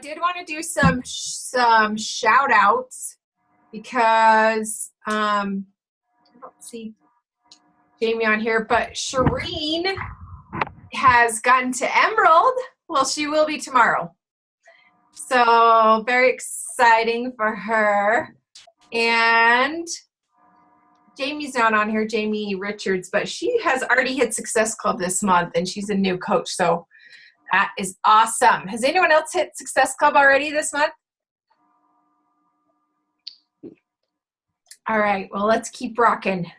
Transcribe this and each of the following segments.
did want to do some shout outs because I don't see Jamie on here, but Shireen has gotten to Emerald. Well, she will be tomorrow. So very exciting for her. And Jamie's not on here, Jamie Richards, but she has already hit Success Club this month and she's a new coach. So that is awesome. Has anyone else hit Success Club already this month? All right, well, let's keep rocking.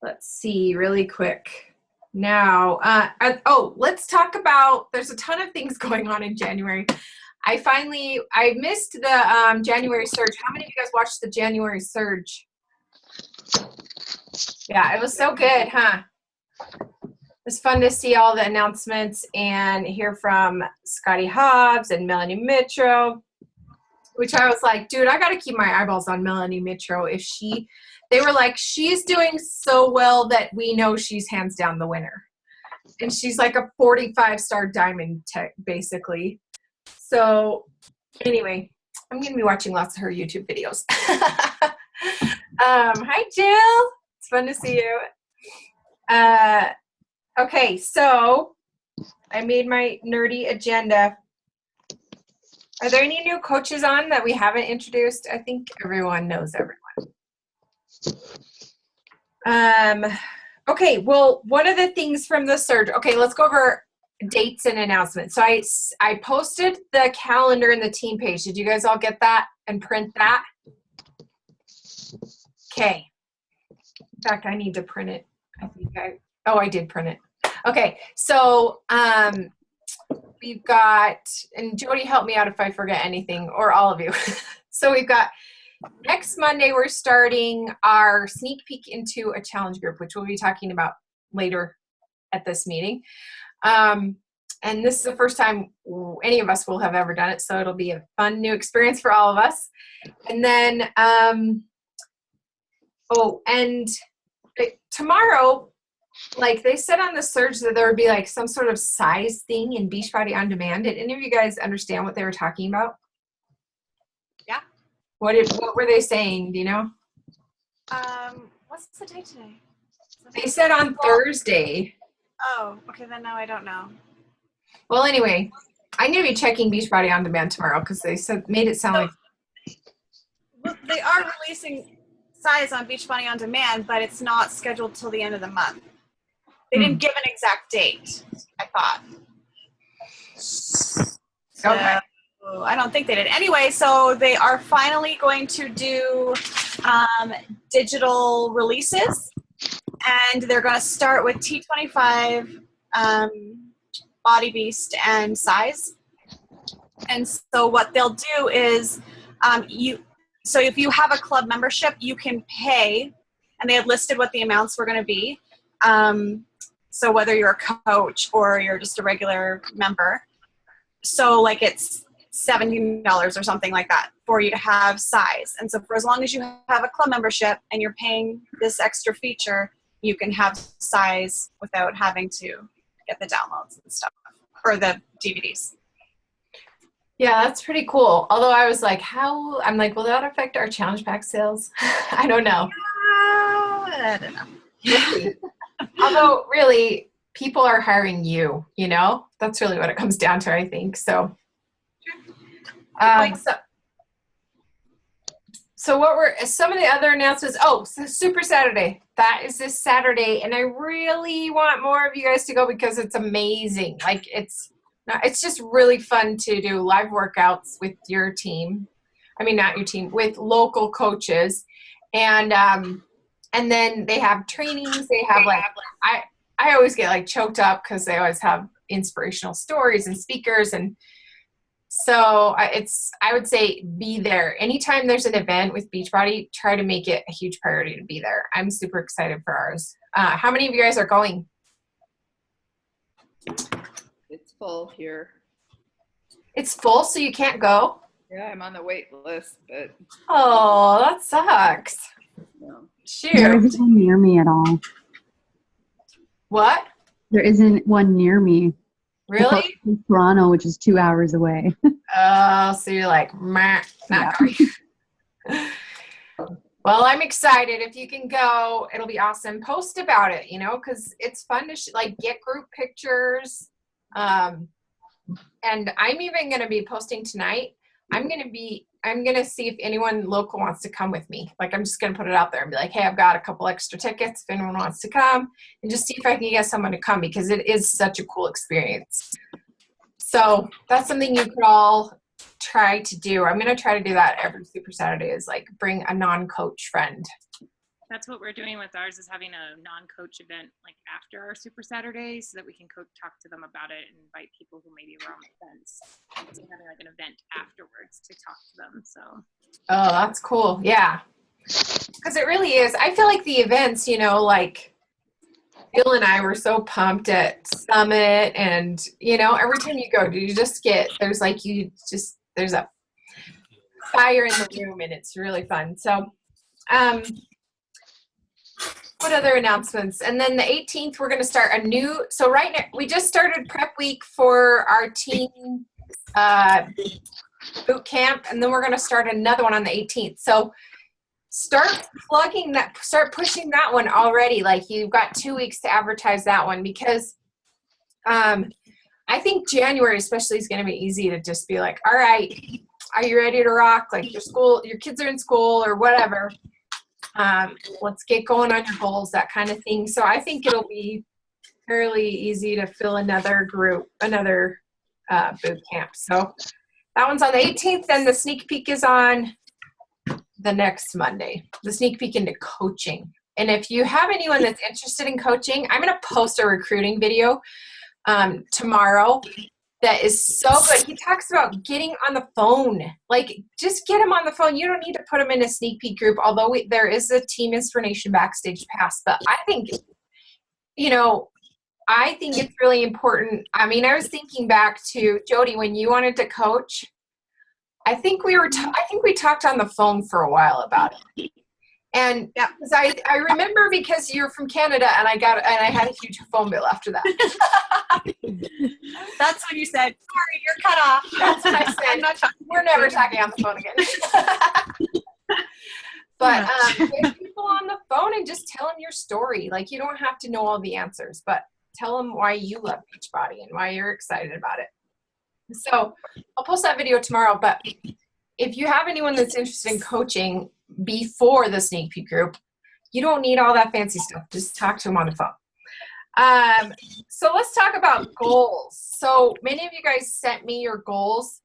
Let's see really quick. Now, let's talk about, there's a ton of things going on in January. I missed the January surge. How many of you guys watched the January surge? Yeah, it was so good, huh? It was fun to see all the announcements and hear from Scotty Hobbs and Melanie Mitro, which I was like, dude, I got to keep my eyeballs on Melanie Mitro. They were like, she's doing so well that we know she's hands down the winner. And she's like a 45-star diamond tech, basically. So anyway, I'm going to be watching lots of her YouTube videos. Hi, Jill. It's fun to see you. Okay, so I made my nerdy agenda. Are there any new coaches on that we haven't introduced? I think everyone knows everyone. Okay, well, one of the things from the surge, okay, let's go over dates and announcements. So I posted the calendar in the team page. Did you guys all get that and print that? Okay. In fact, I need to print it. I did print it. Okay, so we've got, and Jody, help me out if I forget anything, or all of you. So we've got next Monday, we're starting our sneak peek into a challenge group, which we'll be talking about later at this meeting. And this is the first time any of us will have ever done it, so it'll be a fun new experience for all of us. And then, tomorrow, like they said on the surge that there would be like some sort of size thing in Beachbody On Demand. Did any of you guys understand what they were talking about? Yeah. What were they saying? Do you know? What's the date today? They said on Thursday. Oh, okay, then now I don't know. Well, anyway, I'm going to be checking Beachbody On Demand tomorrow because they made it sound like. Well, they are releasing size on Beachbody On Demand, but it's not scheduled till the end of the month. They didn't give an exact date, I thought. Okay. So I don't think they did. Anyway, so they are finally going to do digital releases, and they're going to start with T25, Body Beast, and Size. And so what they'll do is so if you have a club membership, you can pay, and they had listed what the amounts were going to be. So whether you're a coach or you're just a regular member, so like it's $17 or something like that for you to have Size. And so for as long as you have a club membership and you're paying this extra feature, you can have Size without having to get the downloads and stuff, or the DVDs. Yeah, that's pretty cool. Although I was like, I'm like, will that affect our challenge pack sales? I don't know. I don't know. Although really, people are hiring you, you know? That's really what it comes down to, I think. So, so what were some of the other announcements? Oh, so Super Saturday. That is this Saturday, and I really want more of you guys to go because it's amazing. Like it's just really fun to do live workouts with your team. I mean, not your team, with local coaches. And then they have trainings. They have I always get like choked up because they always have inspirational stories and speakers. And so I would say be there. Anytime there's an event with Beachbody, try to make it a huge priority to be there. I'm super excited for ours. How many of you guys are going? It's full here. It's full, so you can't go? Yeah, I'm on the wait list, but. Oh, that sucks. No. Shoot. There isn't one near me at all. What? There isn't one near me. Really? In Toronto, which is 2 hours away. Oh, so you're like, meh, not going. Well, I'm excited. If you can go, it'll be awesome. Post about it, because it's fun to like get group pictures. And I'm even going to be posting tonight. I'm going to see if anyone local wants to come with me. Like, I'm just going to put it out there and be like, hey, I've got a couple extra tickets if anyone wants to come, and just see if I can get someone to come, because it is such a cool experience. So that's something you could all try to do. I'm going to try to do that every Super Saturday, is like bring a non-coach friend. That's what we're doing with ours, is having a non-coach event like after our Super Saturday, so that we can talk to them about it and invite people who maybe were on the fence. So having like an event afterwards to talk to them. So. Oh, that's cool. Yeah. Because it really is. I feel like the events, like Bill and I were so pumped at Summit, and, every time you go, you just get, there's a fire in the room, and it's really fun. So, what other announcements? And then the 18th, we're going to start so right now, we just started prep week for our teen boot camp, and then we're going to start another one on the 18th. So start pushing that one already. Like, you've got 2 weeks to advertise that one, because I think January especially is going to be easy to just be like, all right, are you ready to rock? Like, your kids are in school or whatever. Let's get going on your goals, that kind of thing. So I think it'll be fairly easy to fill another boot camp. So that one's on the 18th, and the sneak peek is on the next Monday, the sneak peek into coaching. And if you have anyone that's interested in coaching, I'm going to post a recruiting video tomorrow that is so good. He talks about getting on the phone. Like, just get him on the phone. You don't need to put him in a sneak peek group, although there is a Team Inspiration Backstage Pass. But I think, it's really important. I mean, I was thinking back to Jody, when you wanted to coach, I think we talked on the phone for a while about it. And yeah, because I remember, because you're from Canada, and I had a huge phone bill after that. That's when you said, sorry, you're cut off. That's what I said. We're never talking on the phone again. But get people on the phone and just tell them your story. Like, you don't have to know all the answers, but tell them why you love Beachbody and why you're excited about it. So I'll post that video tomorrow. But if you have anyone that's interested in coaching before the sneak peek group, you don't need all that fancy stuff. Just talk to them on the phone. So let's talk about goals. So many of you guys sent me your goals.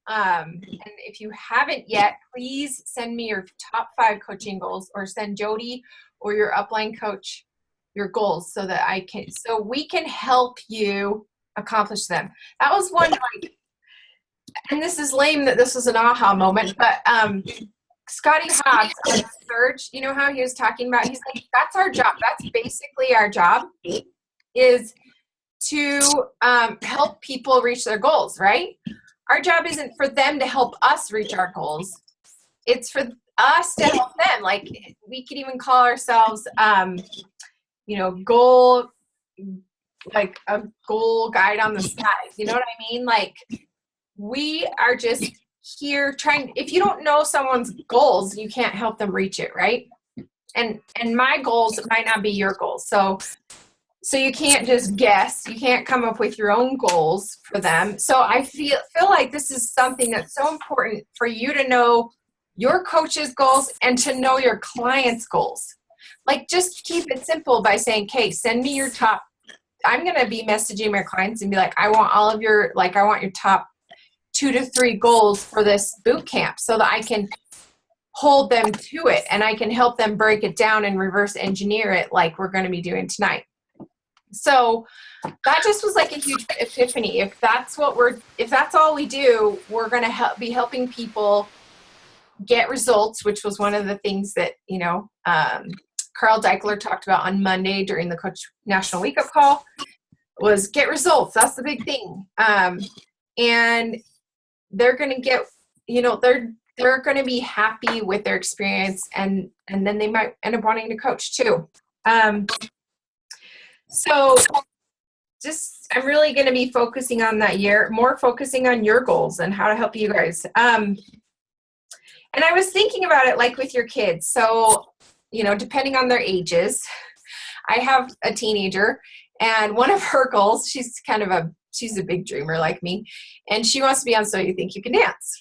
And if you haven't yet, please send me your top 5 coaching goals, or send Jody or your upline coach your goals, so we can help you accomplish them. That was one, and this is lame that this was an aha moment, but Scotty Hobbs on Surge, you know how he was talking about, he's like, that's our job. That's basically our job, is to help people reach their goals, right? Our job isn't for them to help us reach our goals. It's for us to help them. Like, we could even call ourselves, goal, like a goal guide on the side. You know what I mean? Like, we are just here if you don't know someone's goals, you can't help them reach it, right? And my goals might not be your goals. So you can't just guess. You can't come up with your own goals for them. So I feel like this is something that's so important for you to know your coach's goals and to know your client's goals. Like, just keep it simple by saying, okay, send me your top. I'm going to be messaging my clients and be like, I want your top 2 to 3 goals for this boot camp, so that I can hold them to it, and I can help them break it down and reverse engineer it, like we're going to be doing tonight. So that just was like a huge epiphany. If that's all we do, we're going to be helping people get results, which was one of the things that, Carl Deichler talked about on Monday during the Coach National Wake Up Call, was get results. That's the big thing. And they're going to get, they're going to be happy with their experience, and then they might end up wanting to coach too. So I'm really going to be focusing on that year, more focusing on your goals and how to help you guys. And I was thinking about it like with your kids. So, depending on their ages, I have a teenager, and one of her goals, she's a big dreamer like me, and she wants to be on So You Think You Can Dance.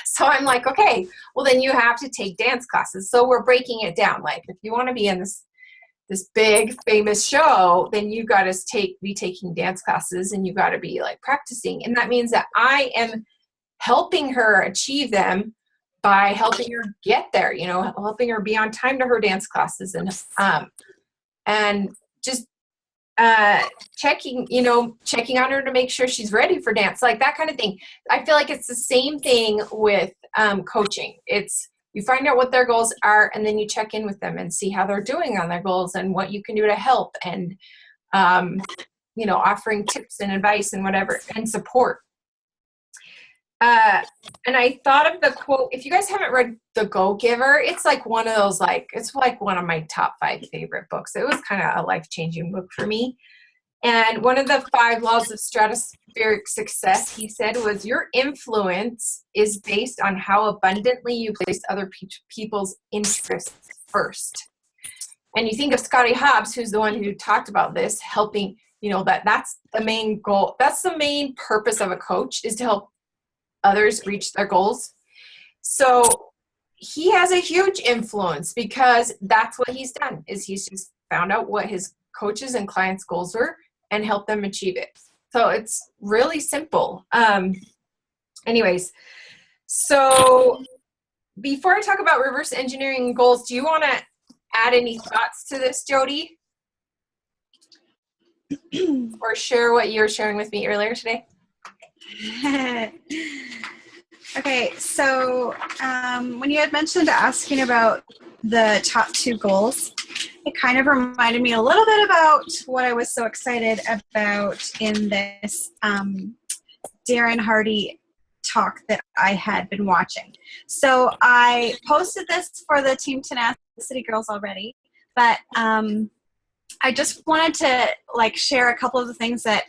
So I'm like, okay, well then you have to take dance classes. So we're breaking it down. Like if you want to be in this big famous show, then you got to be taking dance classes, and you got to be like practicing. And that means that I am helping her achieve them by helping her get there, helping her be on time to her dance classes, and just checking on her to make sure she's ready for dance, like that kind of thing. I feel like it's the same thing with coaching. It's you find out what their goals are, and then you check in with them and see how they're doing on their goals and what you can do to help, and offering tips and advice and whatever, and support. And I thought of the quote. If you guys haven't read The Go-Giver, it's like one of those, it's like one of my top 5 favorite books. It was kind of a life-changing book for me. And one of the 5 laws of stratospheric success, he said, was your influence is based on how abundantly you place other people's interests first. And you think of Scotty Hobbs, who's the one who talked about this, helping, that's the main goal. That's the main purpose of a coach, is to help others reach their goals. So he has a huge influence, because that's what he's done, is he's just found out what his coaches and clients' goals were and helped them achieve it. So it's really simple. Anyways, so before I talk about reverse engineering goals, do you want to add any thoughts to this, Jody? Or share what you were sharing with me earlier today? Okay, so when you had mentioned asking about the top 2 goals, it kind of reminded me a little bit about what I was so excited about in this Darren Hardy talk that I had been watching. So I posted this for the Team Tenacity girls already, but I just wanted to share a couple of the things that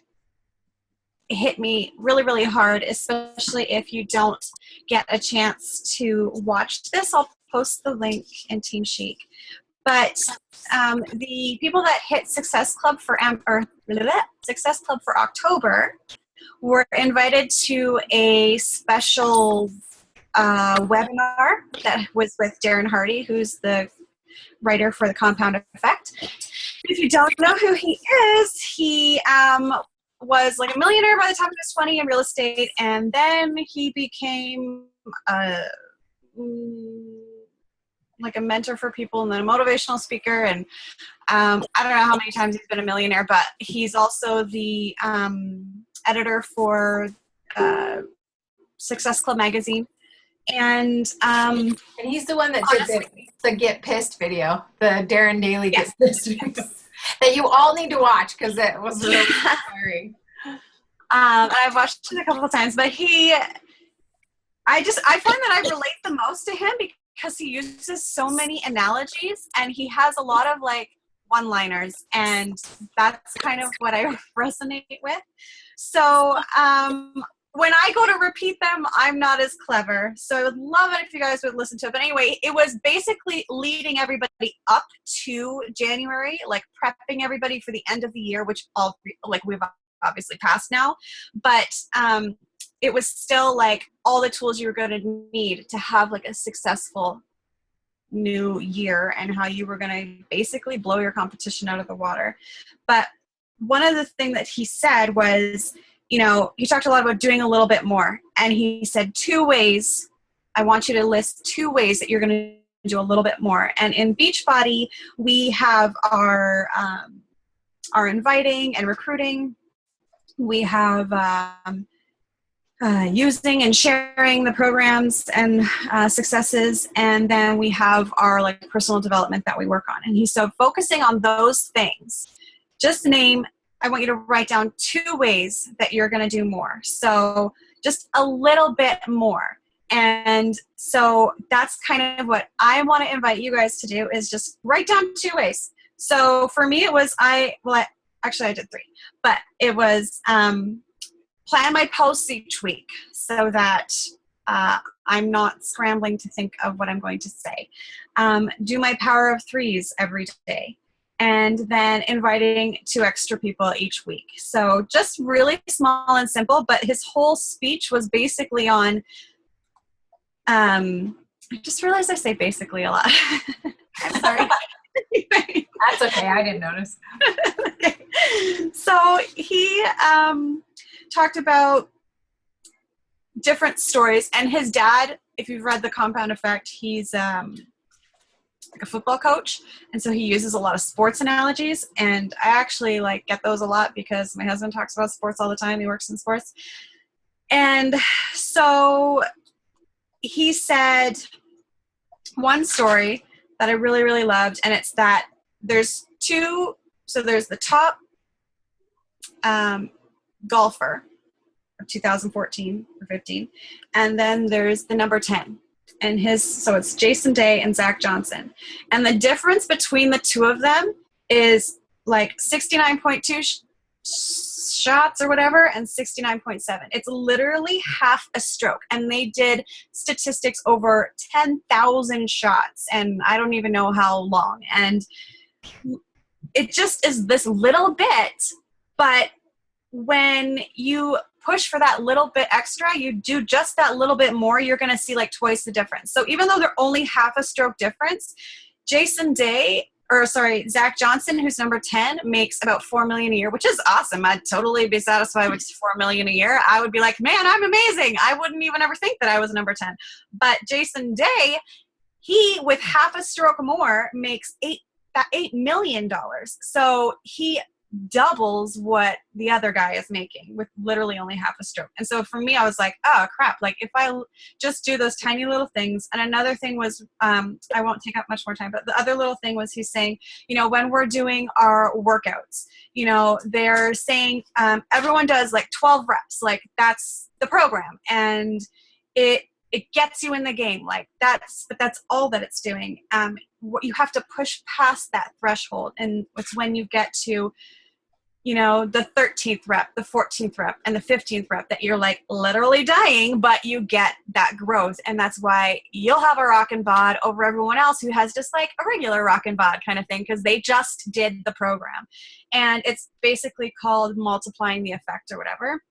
hit me really, really hard, especially if you don't get a chance to watch this. I'll post the link in Team Chic. But the people that hit Success Club for October were invited to a special webinar that was with Darren Hardy, who's the writer for The Compound Effect. If you don't know who he is, he was like a millionaire by the time he was 20 in real estate, and then he became like a mentor for people and then a motivational speaker, and I don't know how many times he's been a millionaire, but he's also the editor for Success Club magazine, and he's the one that did the Get Pissed video, the Darren Daily Gets Pissed video, that you all need to watch, because it was really inspiring. I've watched it a couple of times, but I find that I relate the most to him because he uses so many analogies, and he has a lot of one-liners, and that's kind of what I resonate with. So when I go to repeat them, I'm not as clever. So I would love it if you guys would listen to it. But anyway, it was basically leading everybody up to January, prepping everybody for the end of the year, which we've obviously passed now. But it was still all the tools you were going to need to have a successful new year, and how you were going to basically blow your competition out of the water. But one of the things that he said was, he talked a lot about doing a little bit more. And he said 2 ways, I want you to list 2 ways that you're going to do a little bit more. And in Beachbody, we have our inviting and recruiting. We have using and sharing the programs and successes. And then we have our personal development that we work on. And he's so focusing on those things. Just I want you to write down 2 ways that you're going to do more. So just a little bit more. And so that's kind of what I want to invite you guys to do, is just write down 2 ways. So for me, it was I actually I did 3, but it was plan my posts each week so that I'm not scrambling to think of what I'm going to say. Do my power of 3s every day. And then inviting 2 extra people each week. So just really small and simple, but his whole speech was basically on, I just realized I say basically a lot. I'm sorry. That's okay. I didn't notice. Okay. So he talked about different stories, and his dad, if you've read The Compound Effect, he's like a football coach, and so he uses a lot of sports analogies, and I actually like get those a lot because my husband talks about sports all the time. He works in sports. And so he said one story that I really, really loved, and it's that there's 2, so there's the top golfer of 2014 or 15, and then there's the number 10. And so it's Jason Day and Zach Johnson. And the difference between the 2 of them is like 69.2 shots or whatever and 69.7. It's literally half a stroke. And they did statistics over 10,000 shots, and I don't even know how long. And it just is this little bit, but when you push for that little bit extra, you do just that little bit more, you're going to see like twice the difference. So even though they're only half a stroke difference, Zach Johnson, who's number 10, makes about $4 million a year, which is awesome. I'd totally be satisfied with $4 million a year. I would be like, man, I'm amazing. I wouldn't even ever think that I was number 10. But Jason Day, he, with half a stroke more, makes $8 million. So he doubles what the other guy is making with literally only half a stroke. And so for me, I was like, oh crap, like if I just do those tiny little things. And another thing was, I won't take up much more time, but the other little thing was he's saying, when we're doing our workouts, they're saying everyone does like 12 reps, like that's the program, and it gets you in the game, like that's all that it's doing. You have to push past that threshold, and it's when you get to the 13th rep, the 14th rep, and the 15th rep that you're like literally dying, but you get that growth. And that's why you'll have a rockin' bod over everyone else who has just like a regular rockin' bod kind of thing, because they just did the program. And it's basically called multiplying the effect or whatever.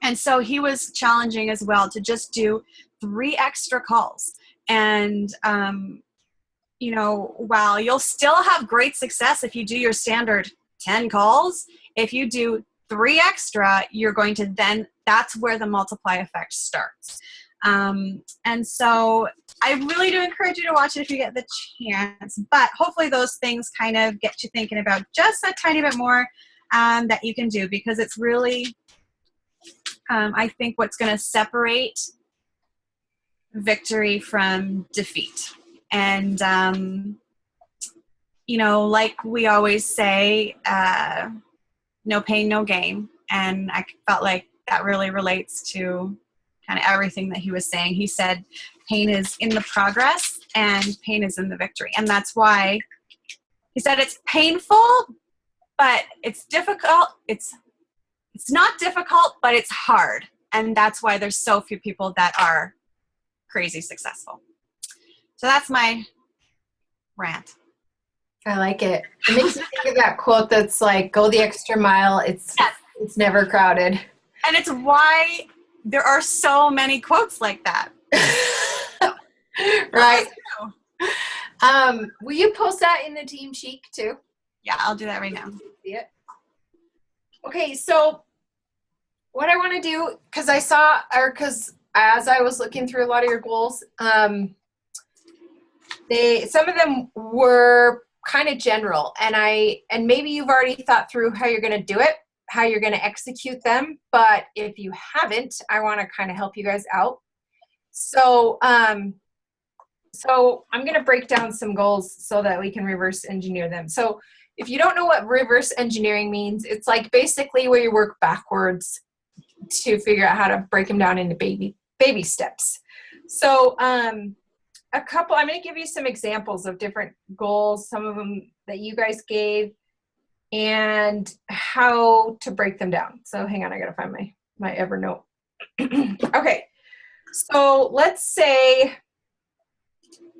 And so he was challenging as well to just do 3 extra calls. And, while you'll still have great success if you do your standard 10 calls, if you do 3 extra, you're going to that's where the multiply effect starts. And so I really do encourage you to watch it if you get the chance, but hopefully those things kind of get you thinking about just a tiny bit more that you can do, because it's really, I think, what's going to separate victory from defeat. And, like we always say, no pain, no gain. And I felt like that really relates to kind of everything that he was saying. He said pain is in the progress and pain is in the victory. And that's why he said it's painful, but it's difficult. It's not difficult, but it's hard. And that's why there's so few people that are crazy successful. So that's my rant. I like it. It makes me think of that quote that's like, go the extra mile. It's never crowded. And it's why there are so many quotes like that. Right. Will you post that in the Team Chic too? Yeah, I'll do that right now. See it? Okay, so what I want to do, because as I was looking through a lot of your goals, some of them were kind of general, and maybe you've already thought through how you're going to do it, how you're going to execute them, but if you haven't, I want to kind of help you guys out. So I'm going to break down some goals so that we can reverse engineer them. So if you don't know what reverse engineering means, it's like basically where you work backwards to figure out how to break them down into baby steps. So I'm going to give you some examples of different goals, some of them that you guys gave, and how to break them down. So hang on, I gotta find my Evernote. Okay, so let's say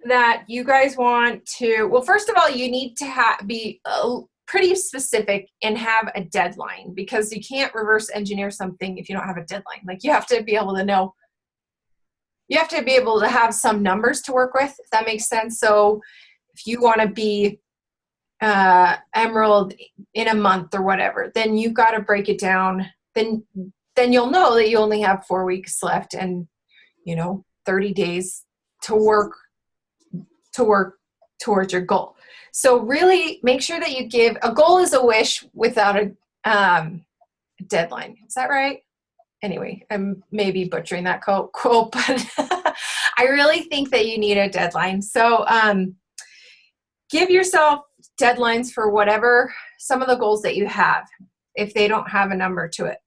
that you guys want to, well, first of all, you need to be pretty specific and have a deadline, because you can't reverse engineer something if you don't have a deadline. Like, you have to be able to know, you have to be able to have some numbers to work with, if that makes sense. So if you want to be Emerald in a month or whatever, then you've got to break it down. Then you'll know that you only have 4 weeks left and, 30 days to work towards your goal. So really make sure that you give, a goal is a wish without a deadline. Is that right? Anyway, I'm maybe butchering that quote, but I really think that you need a deadline. So give yourself deadlines for whatever, some of the goals that you have, if they don't have a number to it.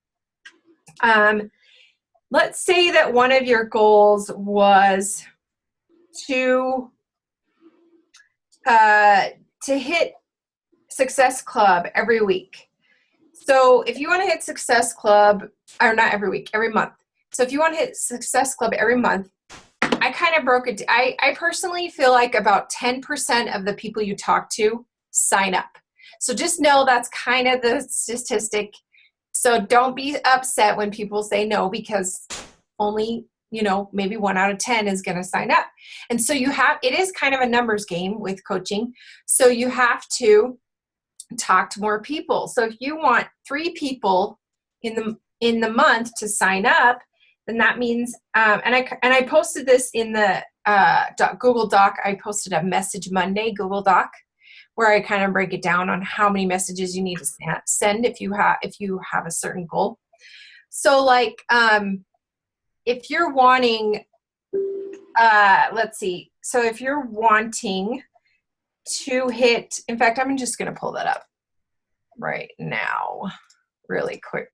Let's say that one of your goals was to hit Success Club every week. So if you want to hit Success Club, or not every week, every month. So if you want to hit Success Club every month, I kind of broke it. I personally feel like about 10% of the people you talk to sign up. So just know that's kind of the statistic. So don't be upset when people say no, because only, maybe 1 out of 10 is going to sign up. And so it is kind of a numbers game with coaching. So you have to talk to more people. So if you want 3 people in the month to sign up, then that means, and I posted this in the Google Doc. I posted a Message Monday Google Doc where I kind of break it down on how many messages you need to send if you have a certain goal. So like, if you're wanting, let's see. So if you're wanting to hit, in fact, I'm just going to pull that up right now really quick.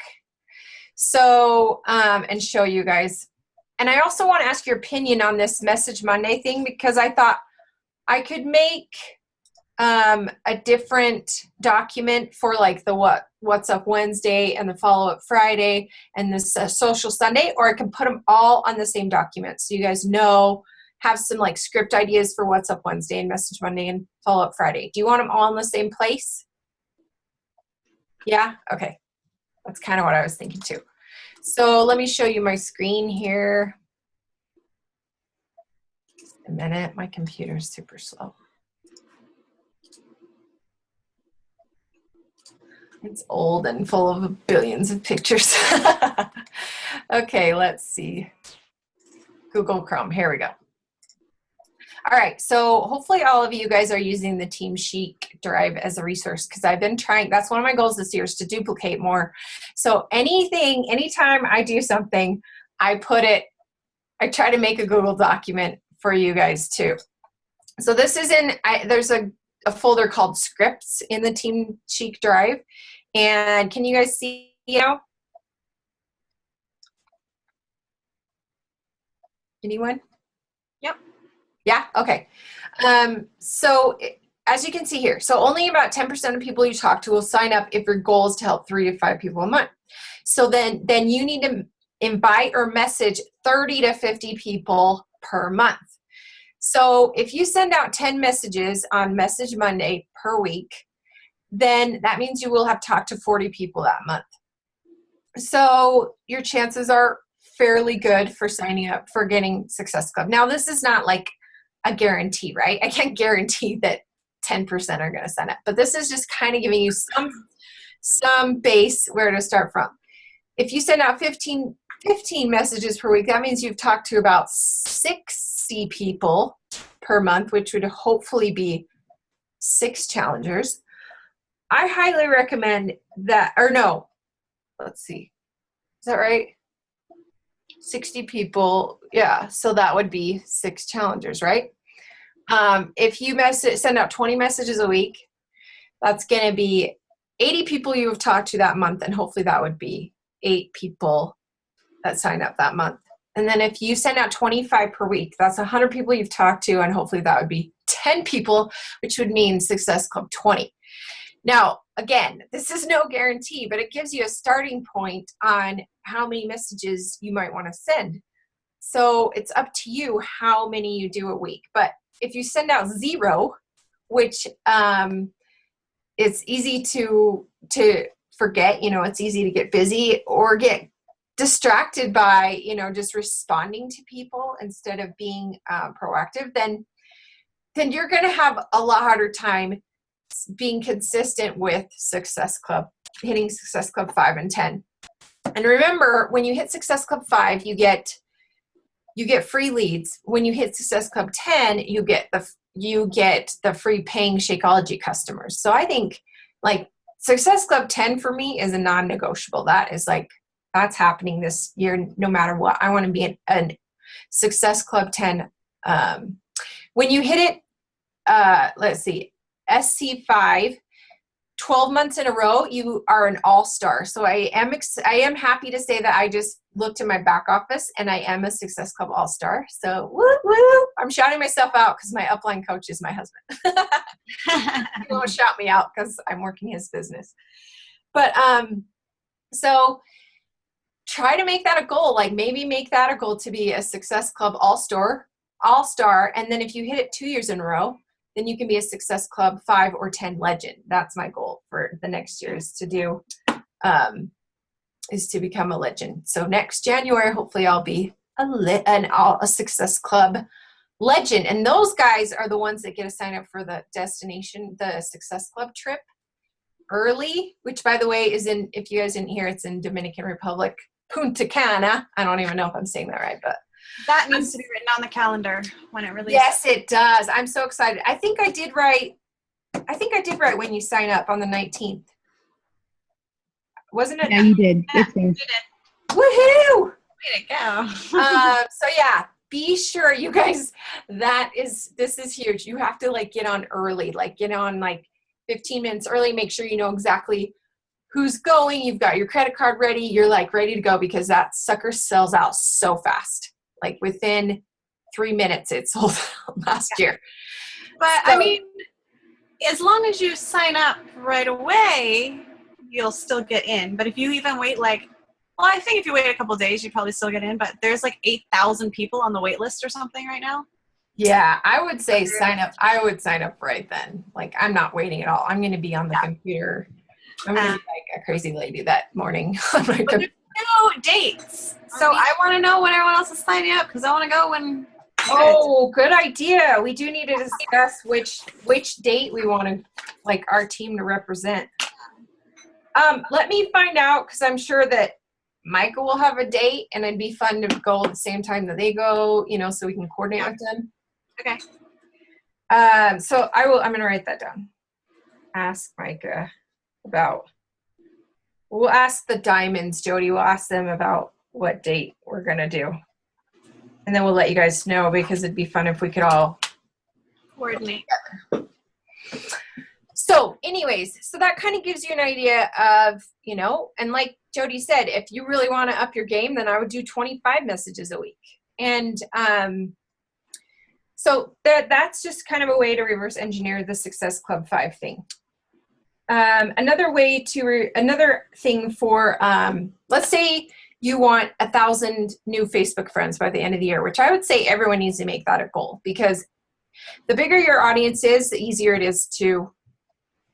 So, and show you guys. And I also want to ask your opinion on this Message Monday thing, because I thought I could make a different document for like the What's Up Wednesday and the Follow Up Friday and this Social Sunday, or I can put them all on the same document. So you guys have some like script ideas for What's Up Wednesday and Message Monday and Follow Up Friday. Do you want them all in the same place? Yeah? Okay. That's kind of what I was thinking too. So let me show you my screen here. Just a minute. My computer's super slow. It's old and full of billions of pictures. Okay, let's see. Google Chrome. Here we go. All right, so hopefully all of you guys are using the Team Chic Drive as a resource, because I've been trying, that's one of my goals this year, is to duplicate more. So anytime I do something, I try to make a Google document for you guys too. So this is there's a folder called Scripts in the Team Chic Drive. And can you guys see now? Anyone? Yep. Yeah? Okay. So as you can see here, so only about 10% of people you talk to will sign up if your goal is to help 3 to 5 people a month. So then you need to invite or message 30 to 50 people per month. So if you send out 10 messages on Message Monday per week, then that means you will have talked to 40 people that month. So your chances are fairly good for signing up for getting Success Club. Now, this is not like a guarantee, right? I can't guarantee that 10% are going to sign up, but this is just kind of giving you some base where to start from. If you send out 15 messages per week, that means you've talked to about 60 people per month, which would hopefully be 6 challengers. I highly recommend that, or no, let's see. Is that right? 60 people, yeah, so that would be 6 challengers, right? If you send out 20 messages a week, that's going to be 80 people you have talked to that month, and hopefully that would be 8 people that sign up that month. And then if you send out 25 per week, that's 100 people you've talked to, and hopefully that would be 10 people, which would mean Success Club 20. Now, again, this is no guarantee, but it gives you a starting point on how many messages you might want to send. So it's up to you how many you do a week. But if you send out 0, which it's easy to forget, it's easy to get busy or get distracted by, just responding to people instead of being proactive, then you're going to have a lot harder time being consistent with Success Club, hitting Success Club 5 and 10. And remember, when you hit Success Club 5, you get free leads. When you hit Success Club 10, you get the free paying Shakeology customers. So I think like Success Club 10 for me is a non-negotiable. That is like, that's happening this year no matter what. I want to be a Success Club 10. When you hit it, let's see, SC5, 12 months in a row, you are an all-star. So I am happy to say that I just looked in my back office and I am a Success Club all-star. So woo, woo. I'm shouting myself out because my upline coach is my husband. He won't shout me out because I'm working his business. But so try to make that a goal. Like maybe make that a goal to be a Success Club all-star. And then if you hit it 2 years in a row, then you can be a Success Club 5 or 10 legend. That's my goal for the next year is to become a legend. So next January, hopefully I'll be a Success Club legend. And those guys are the ones that get to sign up for the Success Club trip early, which by the way is if you guys didn't hear, it's in Dominican Republic, Punta Cana. I don't even know if I'm saying that right, but that needs to be written on the calendar when it releases. Yes, it does. I'm so excited. I think I did right when you sign up on the 19th. Wasn't it? Yeah, you did. It's there. You did. Woohoo! Way to go. So yeah, be sure you guys, this is huge. You have to like get on early, like get on like 15 minutes early, make sure you know exactly who's going. You've got your credit card ready. You're like ready to go because that sucker sells out so fast. Like within 3 minutes, it sold out last year. But So, I mean, as long as you sign up right away, you'll still get in. But if you even wait I think if you wait a couple days, you probably still get in. But there's like 8,000 people on the wait list or something right now. yeah, I would say sign up. I would sign up right then. Like I'm not waiting at all. I'm going to be on the computer. I'm going to be like a crazy lady that morning on my computer. No dates. So I want to know when everyone else is signing up because I want to go when. Oh, good idea. We do need to discuss which date we want to like our team to represent. Let me find out because I'm sure that Micah will have a date and it'd be fun to go at the same time that they go, so we can coordinate with them. Okay. So I'm going to write that down. Ask Micah about. We'll ask the Diamonds, Jody. We'll ask them about what date we're going to do. And then we'll let you guys know because it'd be fun if we could all Coordinate. So anyways, so that kind of gives you an idea of, and like Jody said, if you really want to up your game, then I would do 25 messages a week. And so that's just kind of a way to reverse engineer the Success Club 5 thing. Another thing for, let's say you want 1,000 new Facebook friends by the end of the year, which I would say everyone needs to make that a goal because the bigger your audience is, the easier it is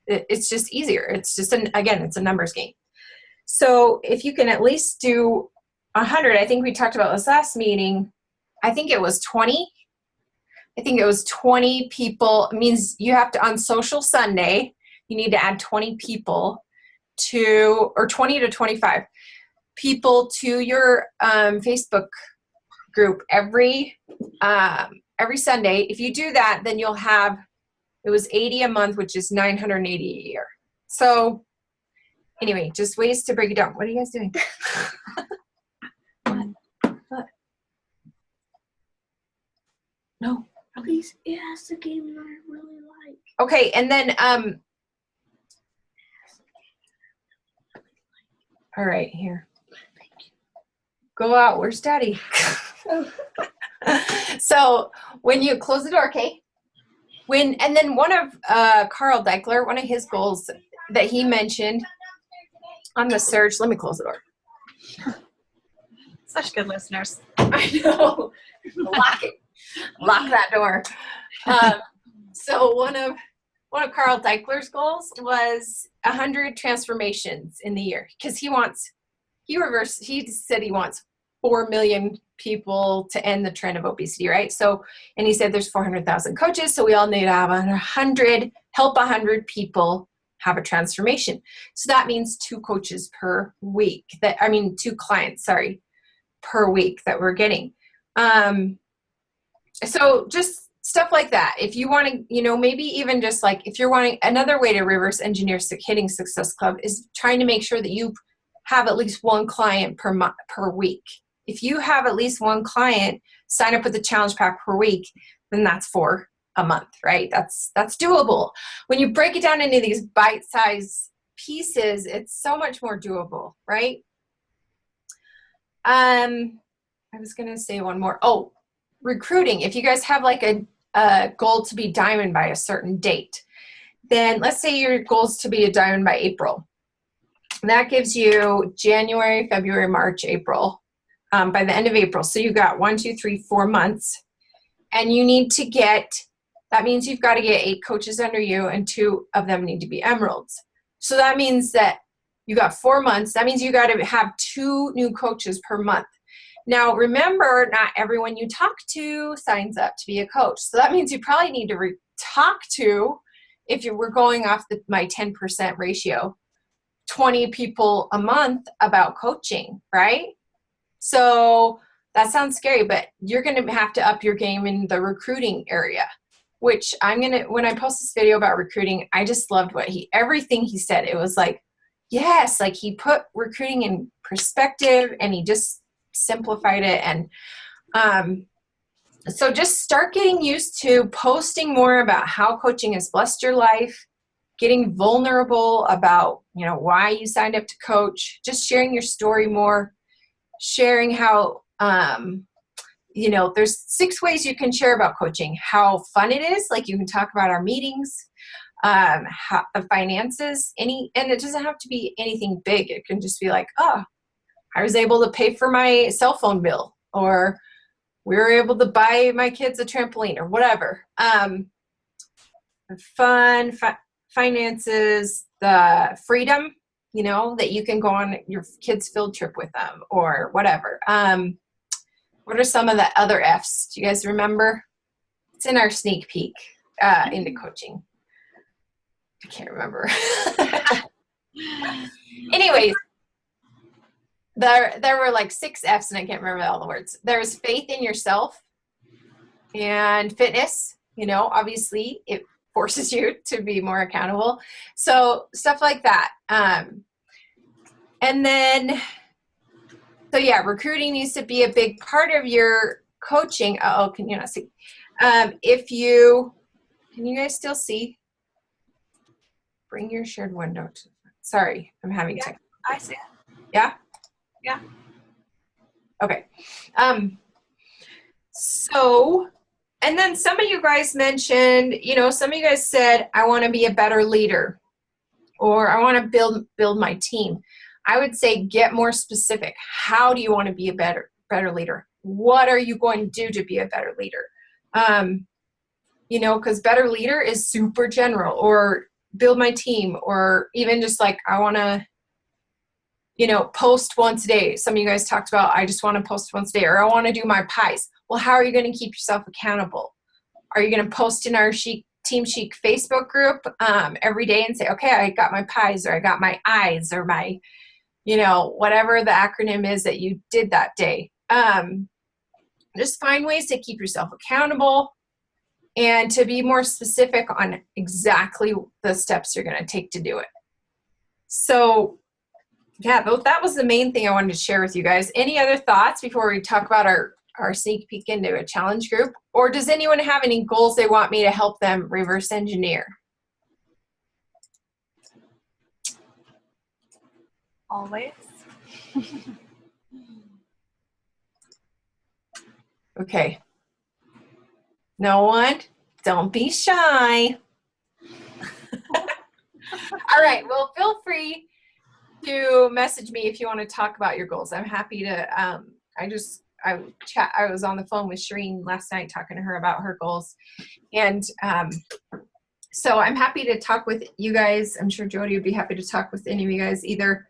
it's just easier. It's just it's a numbers game. So if you can at least do 100, I think we talked about this last meeting. I think it was 20. I think it was 20 people. It means you have to, on Social Sunday, you need to add 20 people or 20 to 25 people to your Facebook group every Sunday. If you do that, then you'll have, it was 80 a month, which is 980 a year. So anyway, just ways to break it down. What are you guys doing? What? No. Please, it has the game that I really like. Okay, and then all right, here. Go out. Where's Daddy? So when you close the door, okay? And then one of Carl Deichler, one of his goals that he mentioned on the search. Let me close the door. Such good listeners. I know. Lock it. Lock that door. So one of Carl Deichler's goals was 100 transformations in the year, because he said he wants 4 million people to end the trend of obesity, right? So, and he said there's 400,000 coaches, so we all need to have 100 people have a transformation. So that means 2 coaches per week. 2 clients, per week that we're getting. So just stuff like that. If you want to, maybe even just like, if you're wanting another way to reverse engineer hitting Success Club is trying to make sure that you have at least 1 client per week. If you have at least 1 client sign up with the challenge pack per week, then that's 4 a month, right? That's doable. When you break it down into these bite-sized pieces, it's so much more doable, right? I was going to say one more. Oh, recruiting. If you guys have like a goal to be diamond by a certain date, then let's say your goal is to be a diamond by April. That gives you January, February, March, April, by the end of April. So you've got 1, 2, 3, 4 months, and you need to that means you've got to get 8 coaches under you, and 2 of them need to be emeralds. So that means that you got 4 months. That means you got to have 2 new coaches per month. Now, remember, not everyone you talk to signs up to be a coach. So that means you probably need to talk to, if you were going off my 10% ratio, 20 people a month about coaching, right? So that sounds scary, but you're going to have to up your game in the recruiting area, which when I post this video about recruiting, I just loved everything he said. It was like, yes, like he put recruiting in perspective and he just simplified it. And so just start getting used to posting more about how coaching has blessed your life, getting vulnerable about, why you signed up to coach, just sharing your story more, sharing how, there's 6 ways you can share about coaching: how fun it is, like you can talk about our meetings, how the finances, and it doesn't have to be anything big. It can just be like, oh, I was able to pay for my cell phone bill, or we were able to buy my kids a trampoline, or whatever. Fun, finances, the freedom, that you can go on your kids' field trip with them, or whatever. What are some of the other F's? Do you guys remember? It's in our sneak peek into coaching. I can't remember. Anyways, there were like 6 F's, and I can't remember all the words. There's faith in yourself and fitness. Obviously it forces you to be more accountable. So stuff like that. And then, so yeah, recruiting needs to be a big part of your coaching. Oh, can you not see? Can you guys still see? Bring your shared window to, sorry, I'm having Yeah, technical. I see it. Yeah? Yeah. Okay. So, and then some of you guys mentioned, some of you guys said, I want to be a better leader, or I want to build my team. I would say get more specific. How do you want to be a better leader? What are you going to do to be a better leader? Because better leader is super general, or build my team, or even just like, I want to, post once a day. Some of you guys talked about, I just want to post once a day, or I want to do my pies. Well, how are you going to keep yourself accountable? Are you going to post in our Team Chic Facebook group every day and say, okay, I got my pies, or I got my eyes, or my, whatever the acronym is that you did that day. Just find ways to keep yourself accountable and to be more specific on exactly the steps you're going to take to do it. So yeah, that was the main thing I wanted to share with you guys. Any other thoughts before we talk about our sneak peek into a challenge group? Or does anyone have any goals they want me to help them reverse engineer? Always. Okay. No one? Don't be shy. All right. Well, feel free to message me if you want to talk about your goals. I'm happy to. I was on the phone with Shireen last night talking to her about her goals, and so I'm happy to talk with you guys. I'm sure Jody would be happy to talk with any of you guys either.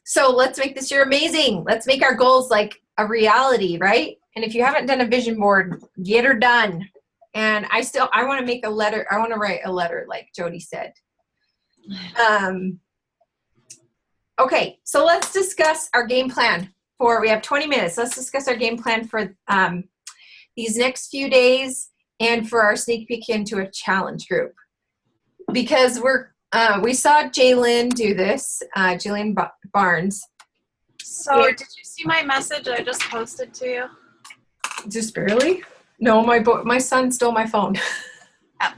So let's make this year amazing. Let's make our goals like a reality, right? And if you haven't done a vision board, get her done. And I want to make a letter. I want to write a letter like Jody said. Okay, so let's discuss our game plan we have 20 minutes. Let's discuss our game plan for these next few days and for our sneak peek into a challenge group. Because we saw Jalen do this, Jalen Barnes. So did you see my message I just posted to you? Just barely? No, my son stole my phone. Oh,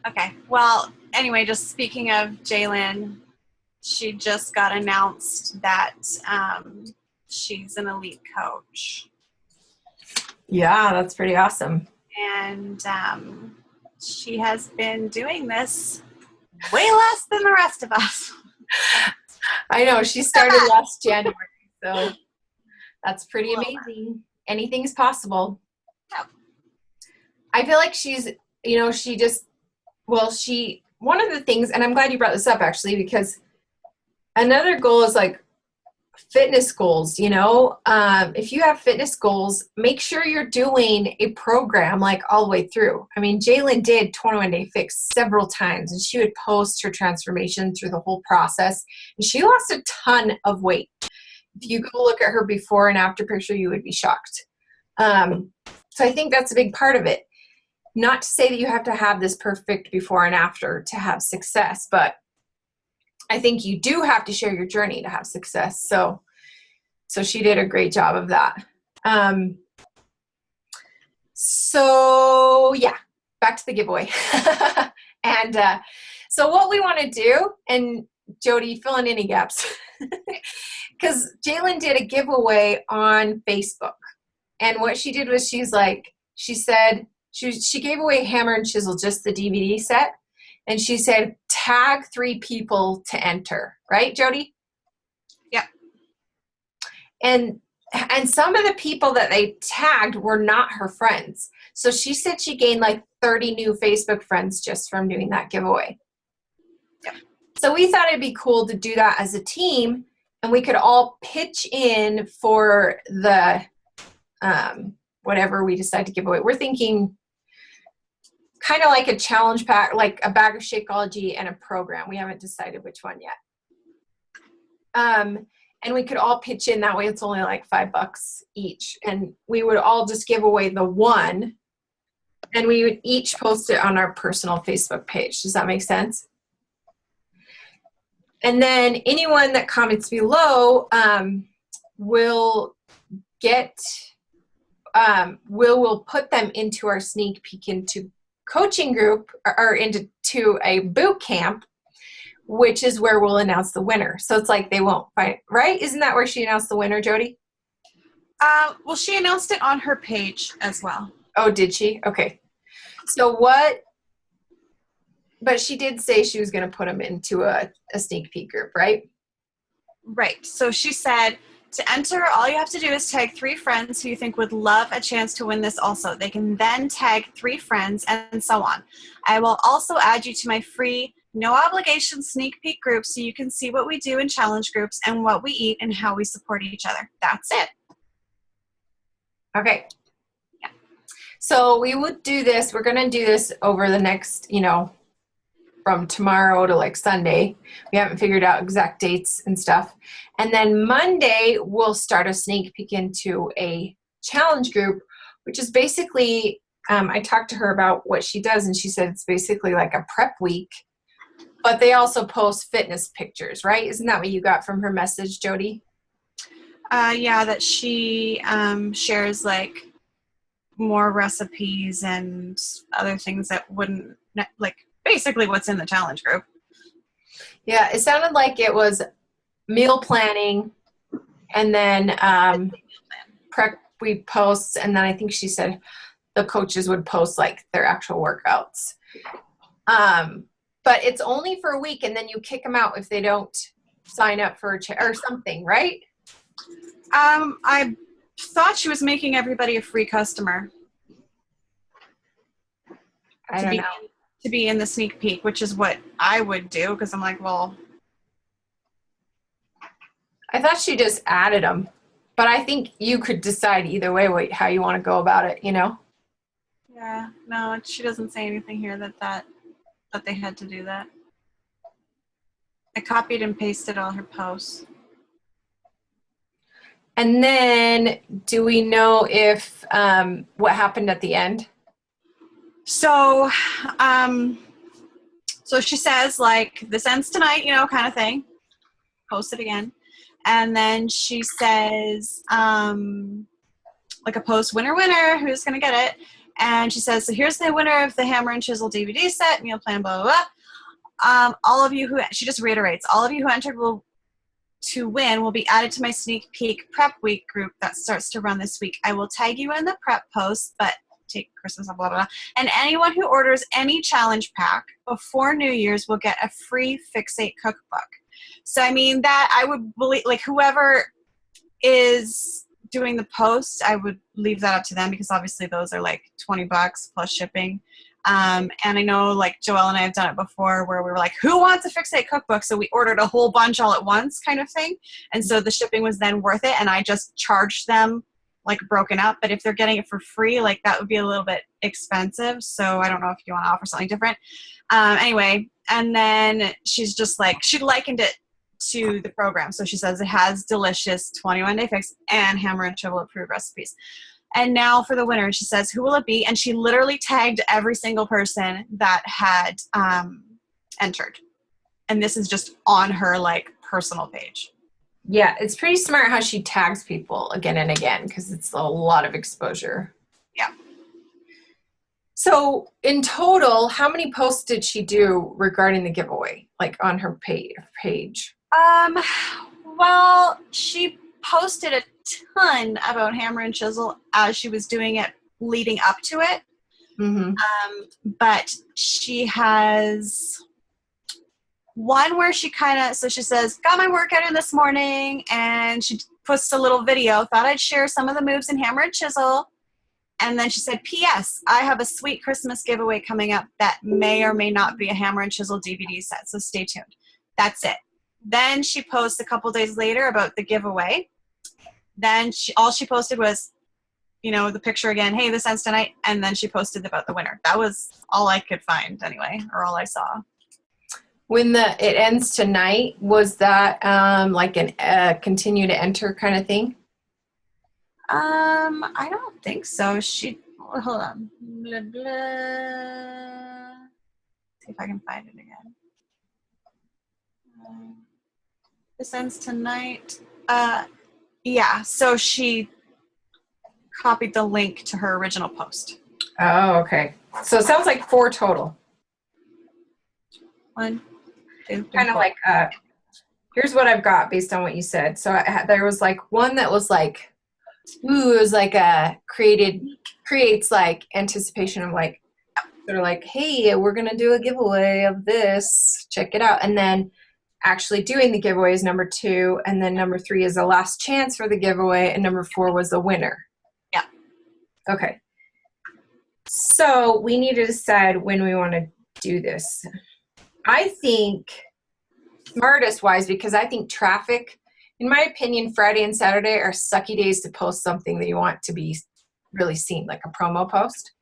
okay. Well, anyway, just speaking of Jalen, she just got announced that she's an elite coach. Yeah, that's pretty awesome. And she has been doing this way less than the rest of us. I know. She started last January, so that's pretty amazing. Anything's possible. Yeah. I feel like one of the things, and I'm glad you brought this up actually, because another goal is like fitness goals. If you have fitness goals, make sure you're doing a program like all the way through. I mean, Jalen did 21 Day Fix several times, and she would post her transformation through the whole process, and she lost a ton of weight. If you go look at her before and after picture, you would be shocked. So I think that's a big part of it. Not to say that you have to have this perfect before and after to have success, but I think you do have to share your journey to have success. So she did a great job of that. So yeah, back to the giveaway. And so what we want to do, and Jody, fill in any gaps, because Jalen did a giveaway on Facebook. And what she did was she said she gave away Hammer and Chisel, just the DVD set. And she said, tag 3 people to enter. Right, Jody? Yeah. And some of the people that they tagged were not her friends. So she said she gained like 30 new Facebook friends just from doing that giveaway. Yeah. So we thought it'd be cool to do that as a team, and we could all pitch in for the whatever we decide to give away. We're thinking kind of like a challenge pack, like a bag of Shakeology and a program. We haven't decided which one yet. And we could all pitch in. That way it's only like $5 each. And we would all just give away the one, and we would each post it on our personal Facebook page. Does that make sense? And then anyone that comments below will put them into our sneak peek into coaching group, or into a boot camp, which is where we'll announce the winner. So it's like they won't find, right? Isn't that where she announced the winner, Jody? Well, she announced it on her page as well. Oh, did she? Okay. So but she did say she was going to put them into a sneak peek group, right? Right. So she said, to enter, all you have to do is tag 3 friends who you think would love a chance to win this also. They can then tag 3 friends and so on. I will also add you to my free, no obligation sneak peek group so you can see what we do in challenge groups and what we eat and how we support each other. That's it. Okay. Yeah. So we would do this. We're going to do this over the next, from tomorrow to like Sunday. We haven't figured out exact dates and stuff. And then Monday, we'll start a sneak peek into a challenge group, which is basically, I talked to her about what she does, and she said it's basically like a prep week, but they also post fitness pictures, right? Isn't that what you got from her message, Jody? Yeah, that she shares like more recipes and other things that wouldn't, like basically what's in the challenge group. Yeah, it sounded like it was meal planning, and then prep we post, and then I think she said the coaches would post like their actual workouts. but it's only for a week, and then you kick them out if they don't sign up for or something, right? I thought she was making everybody a free customer I don't know. to be in the sneak peek, which is what I would do because I'm like, well, I thought she just added them, but I think you could decide either way how you want to go about it, you know? yeah, no, she doesn't say anything here that they had to do that. I copied and pasted all her posts. And then do we know if what happened at the end? So, so she says like this ends tonight, you know, kind of thing. Post it again. And then she says, like a post, winner, who's going to get it? And she says, so here's the winner of the Hammer and Chisel DVD set, meal plan, blah, blah, blah. All of you who, she just reiterates, all of you who entered to win will be added to my sneak peek prep week group that starts to run this week. I will tag you in the prep post, but take Christmas, blah, blah, blah. And anyone who orders any challenge pack before New Year's will get a free Fixate cookbook. So, I mean, that I would believe, like, whoever is doing the post, I would leave that up to them because obviously those are like $20 plus shipping. And I know, like, Joelle and I have done it before where we were like, who wants a Fixate cookbook? So we ordered a whole bunch all at once kind of thing. And so the shipping was then worth it. And I just charged them, like, broken up. But if they're getting it for free, like, that would be a little bit expensive. So I don't know if you want to offer something different. Anyway, and then she's just like, she likened it to the program. So she says it has delicious 21-day fix and Hammer and Chisel approved recipes. And now for the winner, she says, who will it be? And she literally tagged every single person that had entered. And this is just on her, like, personal page. Yeah, it's pretty smart how she tags people again and again because it's a lot of exposure. Yeah. So in total, how many posts did she do regarding the giveaway, like on her page? Well, she posted a ton about Hammer and Chisel as she was doing it leading up to it. Mm-hmm. But she has one where she so she says, got my workout in this morning, and she posts a little video, thought I'd share some of the moves in Hammer and Chisel. And then she said, P.S. I have a sweet Christmas giveaway coming up that may or may not be a Hammer and Chisel DVD set, so stay tuned. That's it. Then she posts a couple days later about the giveaway. Then all she posted was, you know, the picture again, hey, this ends tonight, and then she posted about the winner. That was all I could find anyway, or all I saw. When it ends tonight, was that like an continue to enter kind of thing? I don't think so. Hold on. Blah, blah. See if I can find it again. This ends tonight. Yeah, so she copied the link to her original post. Oh, okay. So it sounds like 4 total. 1, 2, 3, Kind of 4. like, here's what I've got based on what you said. So there was like one that was like, ooh, it was like creates like anticipation of like, they're like, hey, we're going to do a giveaway of this. Check it out. And then actually doing the giveaway is number 2. And then number 3 is the last chance for the giveaway. And number 4 was the winner. Yeah. Okay. So we need to decide when we want to do this. I think smartest wise, because I think traffic, in my opinion, Friday and Saturday are sucky days to post something that you want to be really seen, like a promo post.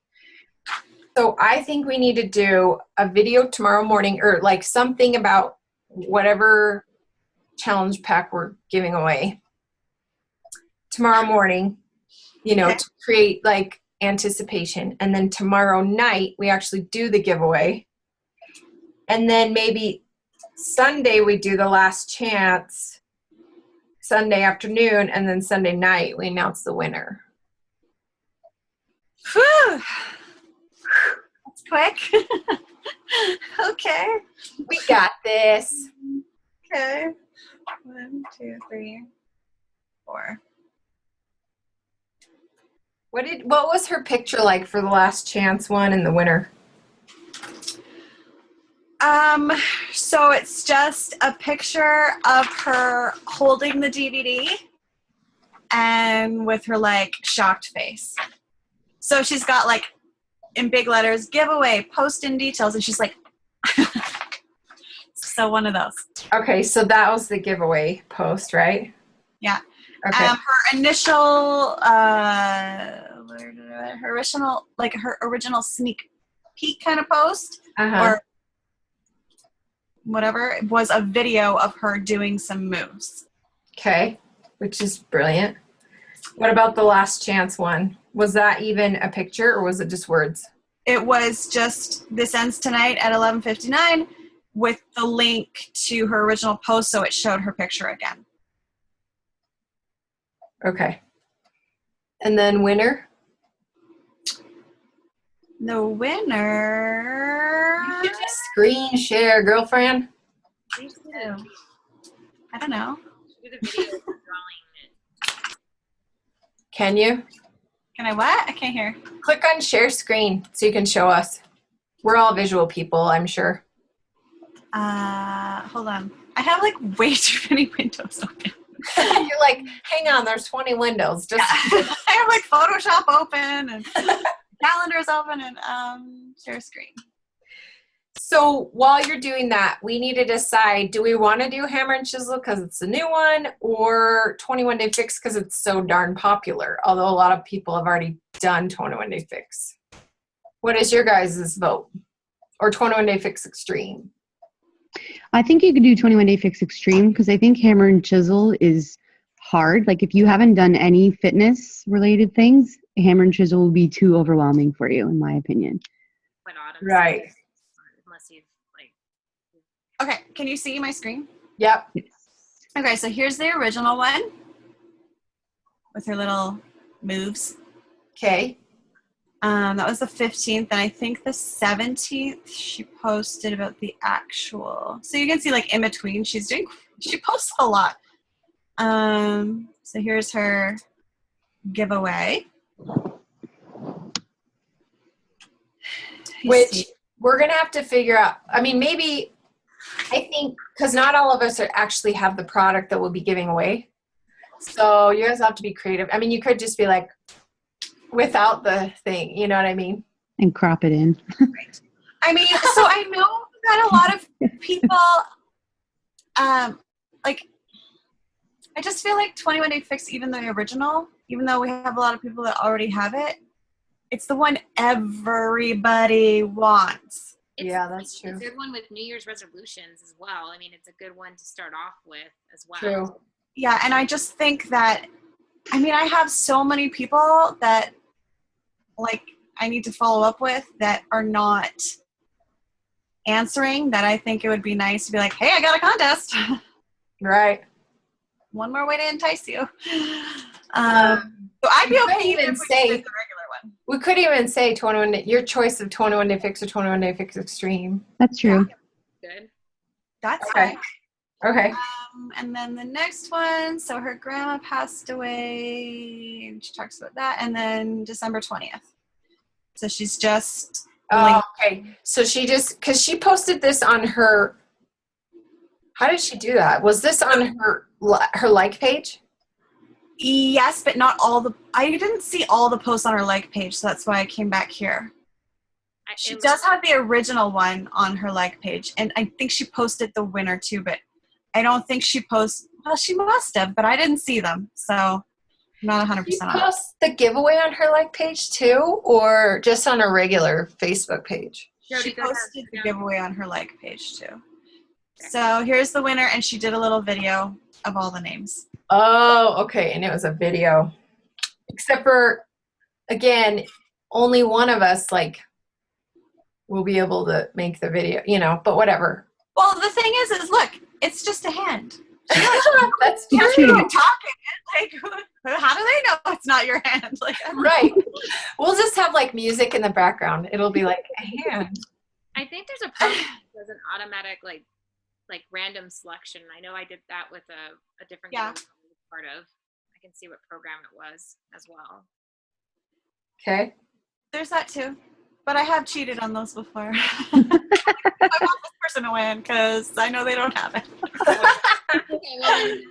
So I think we need to do a video tomorrow morning, or like something about whatever challenge pack we're giving away tomorrow morning, you know, to create like anticipation. And then tomorrow night we actually do the giveaway. And then maybe Sunday we do the last chance, Sunday afternoon, and then Sunday night we announce the winner. Whew. That's quick. Okay. We got this. Okay. 1, 2, 3, 4. What was her picture like for the last chance one and the winner? So it's just a picture of her holding the DVD and with her like shocked face. So she's got like in big letters, giveaway, post in details, and she's like, so one of those. Okay, so that was the giveaway post, right? Yeah. Okay. Her initial, her original sneak peek kind of post Uh-huh. or whatever was a video of her doing some moves. Okay, which is brilliant. What about the last chance one? Was that even a picture or was it just words? It was just this ends tonight at 11:59 with the link to her original post, so it showed her picture again. Okay. And then winner? The winner. You should just screen share, girlfriend. Please do the- I don't know. do the video of drawing it. Can you? Can I what? I can't hear. Click on share screen so you can show us. We're all visual people, I'm sure. Hold on. I have like way too many windows open. You're like, hang on, there's 20 windows. Just I have like Photoshop open and calendars open and share screen. So while you're doing that, we need to decide, do we want to do Hammer and Chisel because it's a new one or 21 Day Fix because it's so darn popular, although a lot of people have already done 21 Day Fix. What is your guys' vote? Or 21 Day Fix Extreme? I think you could do 21 Day Fix Extreme because I think Hammer and Chisel is hard. Like if you haven't done any fitness related things, Hammer and Chisel will be too overwhelming for you, in my opinion. What Autumn Right. says, unless you've like. Okay, can you see my screen? Yep. Okay, so here's the original one with her little moves. Okay. That was the 15th, and I think the 17th she posted about the actual. So you can see like in between, she posts a lot. So here's her giveaway. You Which see. we're going to have to figure out. I mean, maybe, I think, because not all of us actually have the product that we'll be giving away. So you guys have to be creative. I mean, you could just be like, without the thing, you know what I mean? And crop it in. I mean, so I know that a lot of people, like, I just feel like 21 Day Fix, even the original, even though we have a lot of people that already have it, it's the one everybody wants. Yeah, that's It's true. a good one with New Year's resolutions as well. I mean, it's a good one to start off with as well. True. Yeah, and I just think that, I mean, I have so many people that, like, I need to follow up with that are not answering, that I think it would be nice to be like, hey, I got a contest. Right. One more way to entice you. So I'd be You could okay even even if we say- did the regular one. We could even say 21 day, your choice of 21 Day Fix or 21 Day Fix Extreme. That's true. Good. That's Okay. fine. Okay. And then the next one, so her grandma passed away, and she talks about that, and then December 20th. So she's just Oh, okay. So she just, because she posted this on her, how did she do that? Was this on her like page? yes, but not all the. I didn't see all the posts on her like page, so that's why I came back here. She does have the original one on her like page, and I think she posted the winner too, but I don't think she posts. Well, she must have, but I didn't see them, so I'm not 100% She on it. post the giveaway on her like page too, or just on a regular Facebook page? She Jody, go ahead. posted the giveaway on her like page too. So here's the winner, and she did a little video of all the names. Oh, okay. And it was a video. Except for, again, only one of us like will be able to make the video, you know, but whatever. Well, the thing is look, it's just a hand. That's You're true. talking. Like, how do they know it's not your hand? Like, Right. We'll just have like music in the background. It'll be like a hand. I think there's a program that does an automatic like random selection. I know I did that with a different Yeah. giveaway I was part of. I can see what program it was as well. Okay. there's that too. But I have cheated on those before. I want this person to win because I know they don't have it. Okay, well, then,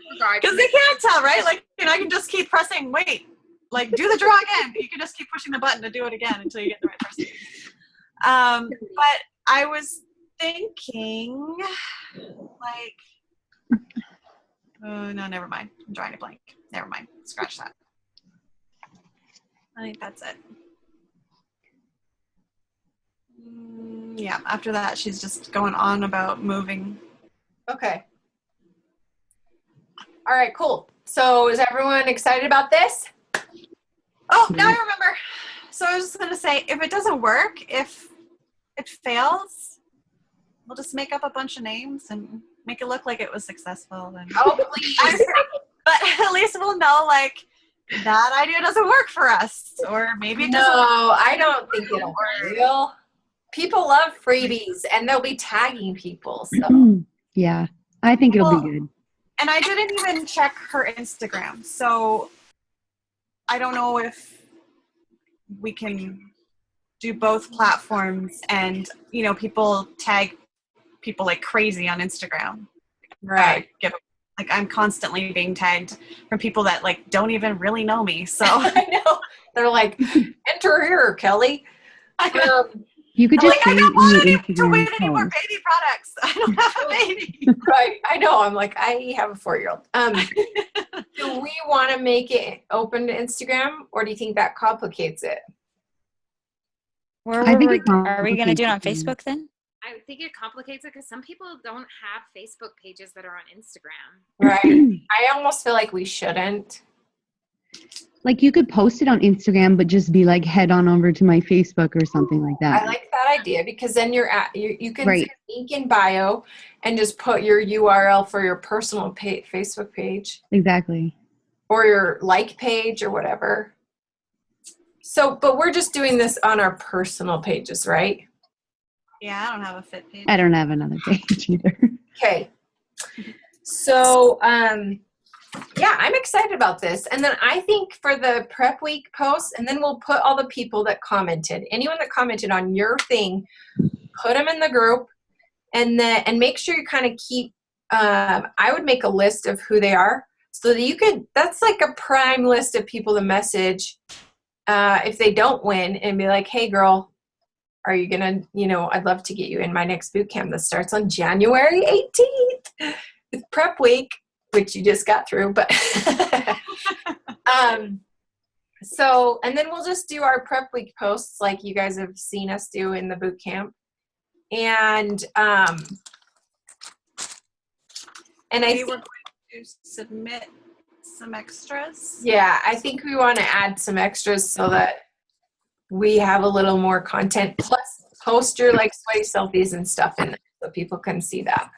Because they can't tell, right? Like, I can just keep pressing, wait, like, do the draw again. You can just keep pushing the button to do it again until you get the right person. But I was thinking, like, oh, no, never mind. I'm drawing a blank. Never mind. Scratch that. I think that's it. Yeah, after that, she's just going on about moving. Okay. All right, cool. So is everyone excited about this? Oh, now I remember. So I was just going to say, if it doesn't work, if it fails, we'll just make up a bunch of names and make it look like it was successful. And Oh, please. but at least we'll know, like, that idea doesn't work for us. Or maybe it doesn't work. No, I don't think it'll will. People love freebies, and they'll be tagging people. So Yeah, I think it'll be good. And I didn't even check her Instagram. So I don't know if we can do both platforms and, you know, people tag people like crazy on Instagram. right. Like, I'm constantly being tagged from people that, like, don't even really know me. So I know. They're like, enter here, Kelly. You could I'm just like, I say don't in your want to Instagram win any more post. baby products. I don't have a baby. Right. I know. I'm like, I have a 4-year-old. Do we want to make it open to Instagram, or do you think that complicates it? I think it Are we going to do it on complicates Facebook then? I think it complicates it because some people don't have Facebook pages that are on Instagram. Right. I almost feel like we shouldn't. Like, you could post it on Instagram, but just be like, head on over to my Facebook or something like that. I like that idea because then you can Right. say link in bio and just put your URL for your personal Facebook page Exactly. or your like page or whatever. So, but we're just doing this on our personal pages, right? Yeah, I don't have a fit page. I don't have another page either. Okay. So, yeah, I'm excited about this. And then I think for the prep week post, and then we'll put all the people that commented, anyone that commented on your thing, put them in the group, and make sure you kind of keep, I would make a list of who they are so that you could, that's like a prime list of people to message if they don't win and be like, hey girl, are you gonna, I'd love to get you in my next boot camp that starts on January 18th. It's prep week, which you just got through, but so, and then we'll just do our prep week posts like you guys have seen us do in the boot camp. And I Maybe we're think, going to submit some extras. yeah, I think we want to add some extras so that we have a little more content, plus post your like sweaty selfies and stuff in there so people can see that.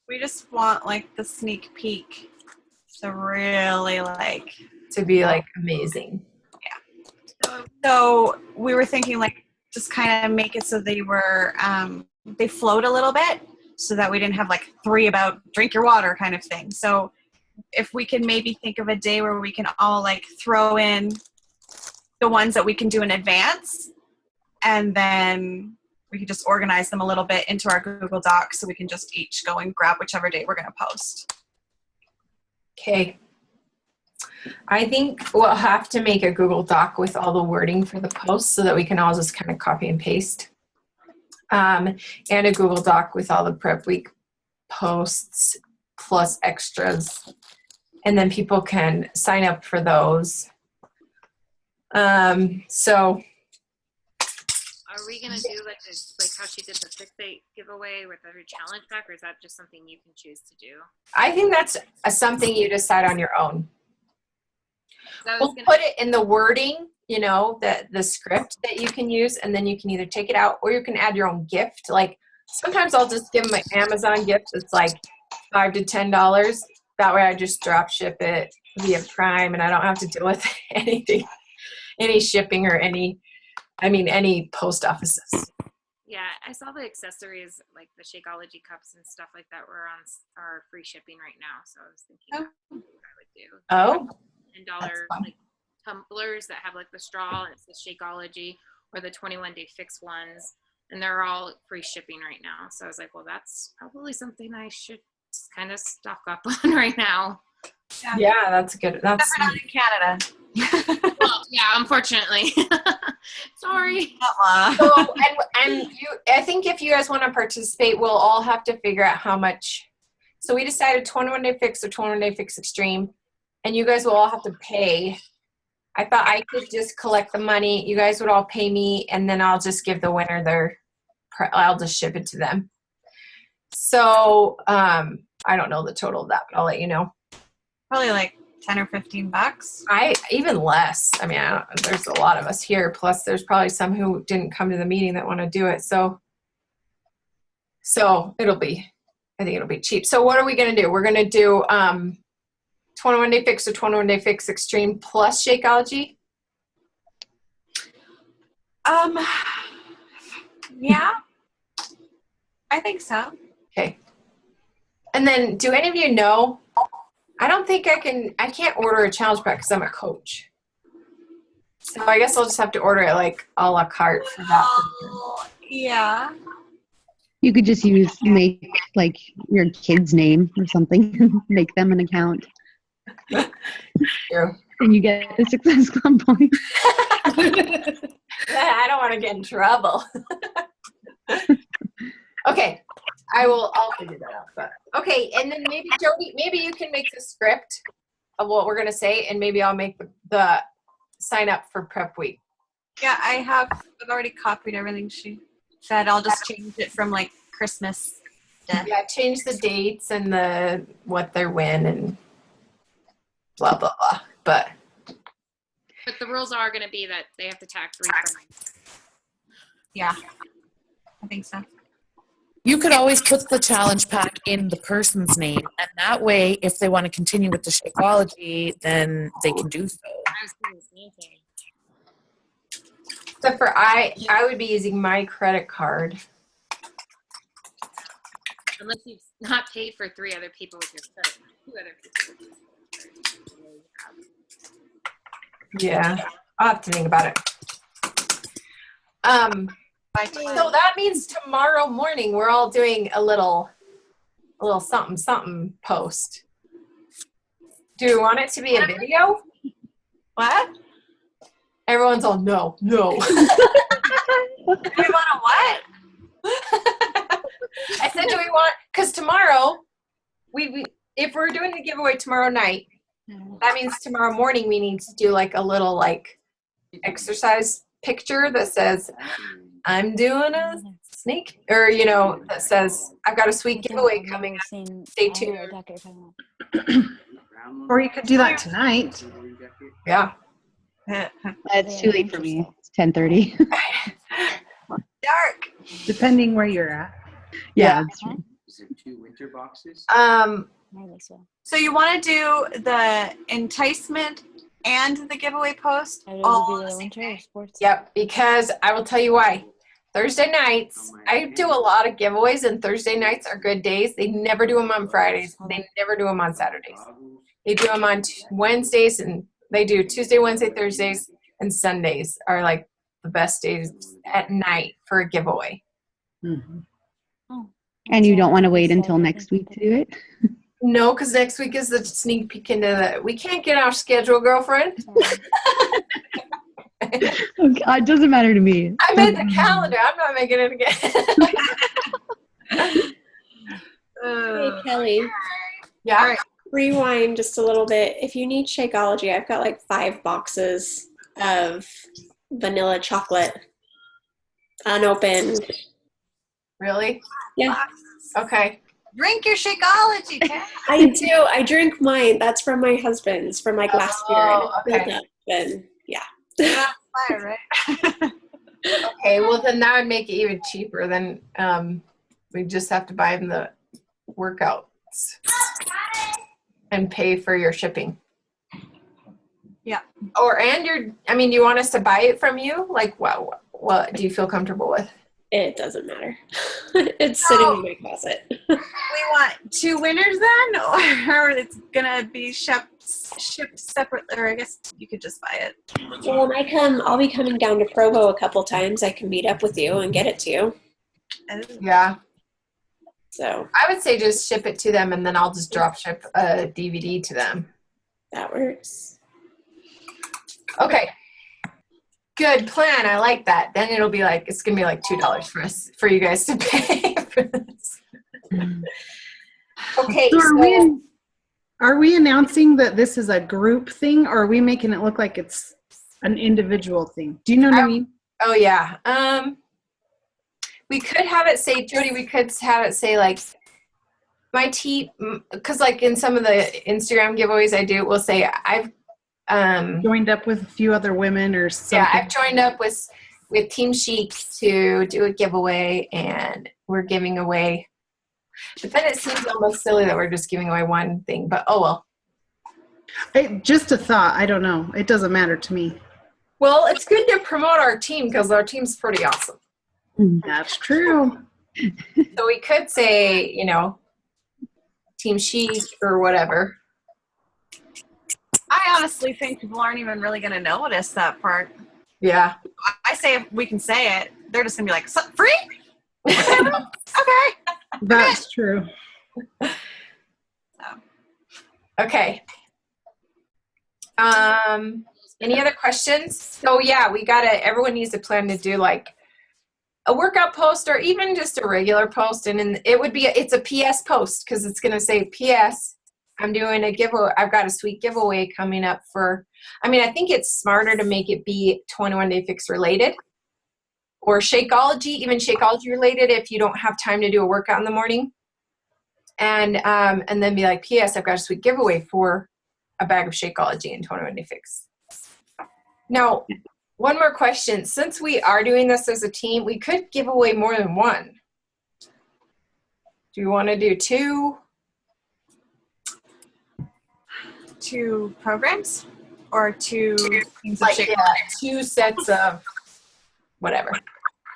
We just want, like, the sneak peek to really, like, To be like amazing. so we were thinking, like, just kind of make it so they were, they flowed a little bit so that we didn't have, like, 3 about drink your water kind of thing. So if we can maybe think of a day where we can all, like, throw in the ones that we can do in advance, and then we can just organize them a little bit into our Google Docs so we can just each go and grab whichever day we're going to post. Okay. I think we'll have to make a Google Doc with all the wording for the posts so that we can all just kind of copy and paste. And a Google Doc with all the prep week posts plus extras. And then people can sign up for those. So Are we gonna do like how she did the 6-8 giveaway with every challenge pack, or is that just something you can choose to do? I think that's something you decide on your own. We'll put it in the wording, the script that you can use, and then you can either take it out or you can add your own gift. Like sometimes I'll just give them an Amazon gift that's like $5 to $10. That way I just drop ship it via Prime and I don't have to deal with anything, any shipping or any post offices. Yeah, I saw the accessories like the Shakeology cups and stuff like that were on our free shipping right now. So I was thinking that's what I would do. Oh, $10 like tumblers that have like the straw and it's the Shakeology, or the 21-day fix ones and they're all free shipping right now. So I was like, well, that's probably something I should kind of stock up on right now. Yeah, that's good. That's Except for not in Canada. Well, yeah, unfortunately. Sorry. so, and you. I think if you guys want to participate, we'll all have to figure out how much. So we decided 21 Day Fix or 21 Day Fix Extreme, and you guys will all have to pay. I thought I could just collect the money. You guys would all pay me, and then I'll just give the winner I'll just ship it to them. So I don't know the total of that, but I'll let you know. Probably like 10 or 15 bucks. Even less. I mean, there's a lot of us here. Plus, there's probably some who didn't come to the meeting that want to do it. So I think it'll be cheap. So what are we going to do? We're going to do 21 Day Fix or 21 Day Fix Extreme plus Shakeology. Yeah, I think so. Okay. And then, do any of you know? I don't think I can't order a challenge pack because I'm a coach. So I guess I'll just have to order it like a la carte for that. Yeah. You could just make like your kid's name or something, make them an account, True. and you get the Success Club points. I don't want to get in trouble. Okay. I'll figure that out. But okay, and then maybe Jody, maybe you can make the script of what we're gonna say, and maybe I'll make the sign up for prep week. Yeah, I've already copied everything she said. I'll just change it from like Christmas Day. Yeah, change the dates and what they're when and blah blah blah. But the rules are going to be that they have to tag 3 friends. Yeah, I think so. You could always put the challenge pack in the person's name, and that way, if they want to continue with the Shakeology, then they can do so. I was doing the same thing. except for I would be using my credit card. Unless you've not paid for 3 other people with your credit. 2 other people with your credit. Yeah, I'll have to think about it. So that means tomorrow morning we're all doing a little something post. Do we want it to be a video? What? Everyone's all no. Do we want to what? I said, do we want? Because tomorrow, we if we're doing the giveaway tomorrow night, that means tomorrow morning we need to do like a little like exercise picture that says, I'm doing a sneak, or that says, I've got a sweet giveaway coming up. Stay tuned. Or you could do that tonight. Yeah. It's too late for me. It's 10:30. Dark. Depending where you're at. Yeah, that's true. Is it 2 winter boxes? So you want to do the enticement and the giveaway post all on the same day? Yep, because I will tell you why. Thursday nights, I do a lot of giveaways, and Thursday nights are good days. They never do them on Fridays. They never do them on Saturdays. They do them on Wednesdays, and they do Tuesday, Wednesday, Thursdays, and Sundays are like the best days at night for a giveaway. Mm-hmm. And you don't want to wait until next week to do it? No, because next week is the sneak peek into we can't get our schedule, girlfriend. Okay, it doesn't matter to me. I made the calendar. I'm not making it again. Hey, Kelly, Yeah. All right. rewind just a little bit. If you need Shakeology, I've got like 5 boxes of vanilla chocolate unopened. Really? Yeah, Okay. Drink your Shakeology, Kat. I do. I drink mine. That's from my husband's from like last year. Oh, And okay. and yeah. Fire, right? Okay. Well, then that would make it even cheaper. Then we just have to buy them the workouts and pay for your shipping. Yeah. Do you want us to buy it from you? Like, what do you feel comfortable with? It doesn't matter. It's sitting in my closet. We want 2 winners then, or it's gonna be shipped shipped separately, or I guess you could just buy it. Well, when I'll be coming down to Provo a couple times. I can meet up with you and get it to you. Yeah. So I would say just ship it to them, and then I'll just drop ship a DVD to them. that works. Okay. Good plan. I like that. Then it'll be like, it's going to be like $2 for you guys to pay for this. Okay. So So are we announcing that this is a group thing, or are we making it look like it's an individual thing? Do you know what I mean? oh yeah. We could have it say, Jody, we could have it say like my team, because like in some of the Instagram giveaways I do, we'll say I've Joined up with a few other women or something. yeah, I've joined up with Team Chic to do a giveaway, and we're giving away. But then it seems almost silly that we're just giving away one thing. But oh well. Just a thought. I don't know. It doesn't matter to me. Well, it's good to promote our team because our team's pretty awesome. That's true. So we could say, you know, Team Chic or whatever. I honestly think people aren't even really going to notice that part. Yeah. I say if we can say it, they're just going to be like, free? Okay. That's true. Okay. Any other questions? So yeah, everyone needs a plan to do like a workout post or even just a regular post. And it's a PS post because it's going to say PS, I'm doing a giveaway. I've got a sweet giveaway coming up I think it's smarter to make it be 21 Day Fix related or Shakeology, even Shakeology related if you don't have time to do a workout in the morning. And then be like, P.S. I've got a sweet giveaway for a bag of Shakeology and 21 Day Fix. Now, one more question. Since we are doing this as a team, we could give away more than one. Do you want to do two? 2 programs or 2 things of Like, Shakeology? yeah, 2 sets of whatever.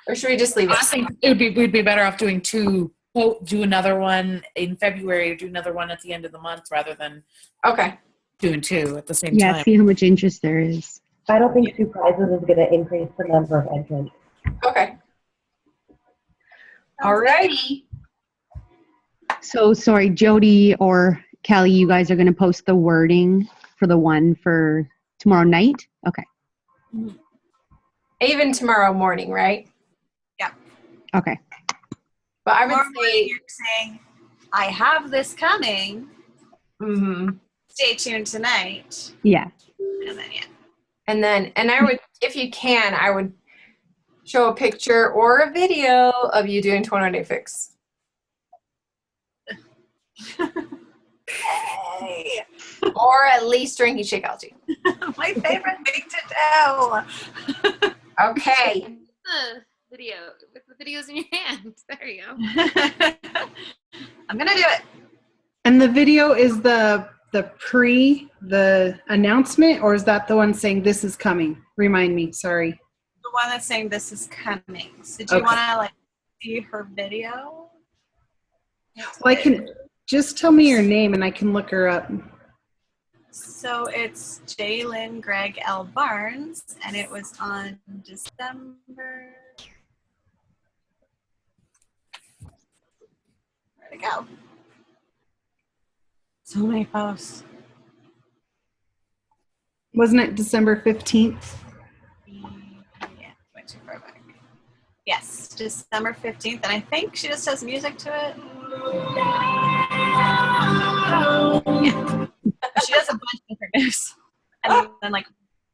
Or should we just leave it? I think we'd be better off doing two. Do another one in February, or do another one at the end of the month, rather than doing 2 at the same Yeah, time. see how much interest there is. I don't think 2 prizes is going to increase the number of entrants. Okay. Alrighty. So sorry, Jody or Kelly, you guys are going to post the wording for the one for tomorrow night? Okay. Even tomorrow morning, right? Yeah. Okay. But I would Tomorrow morning say, you're saying, I have this coming. mm-hmm. Stay tuned tonight. Yeah. And then, And I would, if you can, I would show a picture or a video of you doing 21 Day Fix. Hey. Or at least drinking Shakeology. My favorite thing to do. Okay. Video with the videos in your hand. There you go. I'm gonna do it. And the video is the announcement, or is that the one saying this is coming? Remind me, sorry. The one that's saying this is coming. So do you Okay. want to see her video? Well, I can just tell me your name and I can look her up. So it's Jalen Greg L. Barnes, and it was on December. Where'd it go? So many posts. Wasn't it December 15th? Yeah, went too far back. Yes, December 15th, and I think she just has music to it. Yeah. She does a bunch of different moves. And then,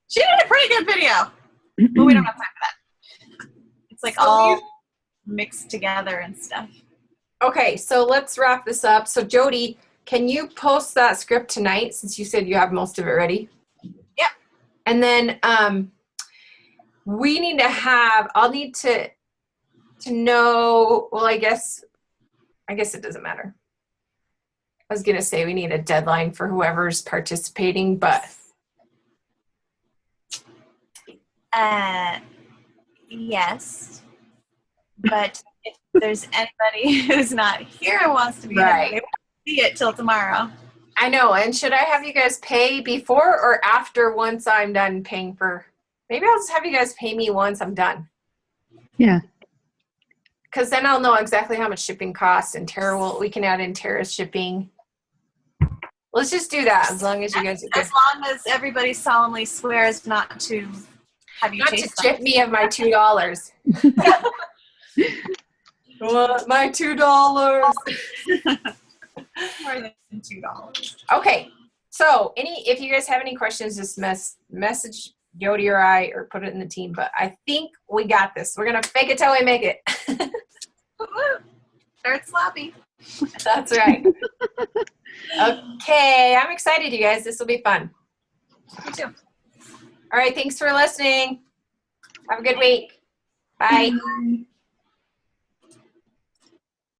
she did a pretty good video. But we don't have time for that. It's all mixed together and stuff. Okay, so let's wrap this up. So Jody, can you post that script tonight since you said you have most of it ready? Yeah. And then I'll need to know, well, I guess it doesn't matter. I was going to say we need a deadline for whoever's participating, but. Yes. But if there's anybody who's not here and wants to be Right. there, they won't see it till tomorrow. I know. And should I have you guys pay before or after once I'm done paying for? Maybe I'll just have you guys pay me once I'm done. Yeah. Because then I'll know exactly how much shipping costs, and we can add in Tara's shipping. Let's just do that as long as you guys are good. As long as everybody solemnly swears not to have you Not to chase them. chip me of my $2. What? My $2. More than $2. Okay. So if you guys have any questions, just message Jody or I, or put it in the team. But I think we got this. We're gonna fake it till we make it. Start sloppy. That's right. Okay, I'm excited, you guys. This will be fun. Me too. All right, thanks for listening. Have a good week. Bye. Bye.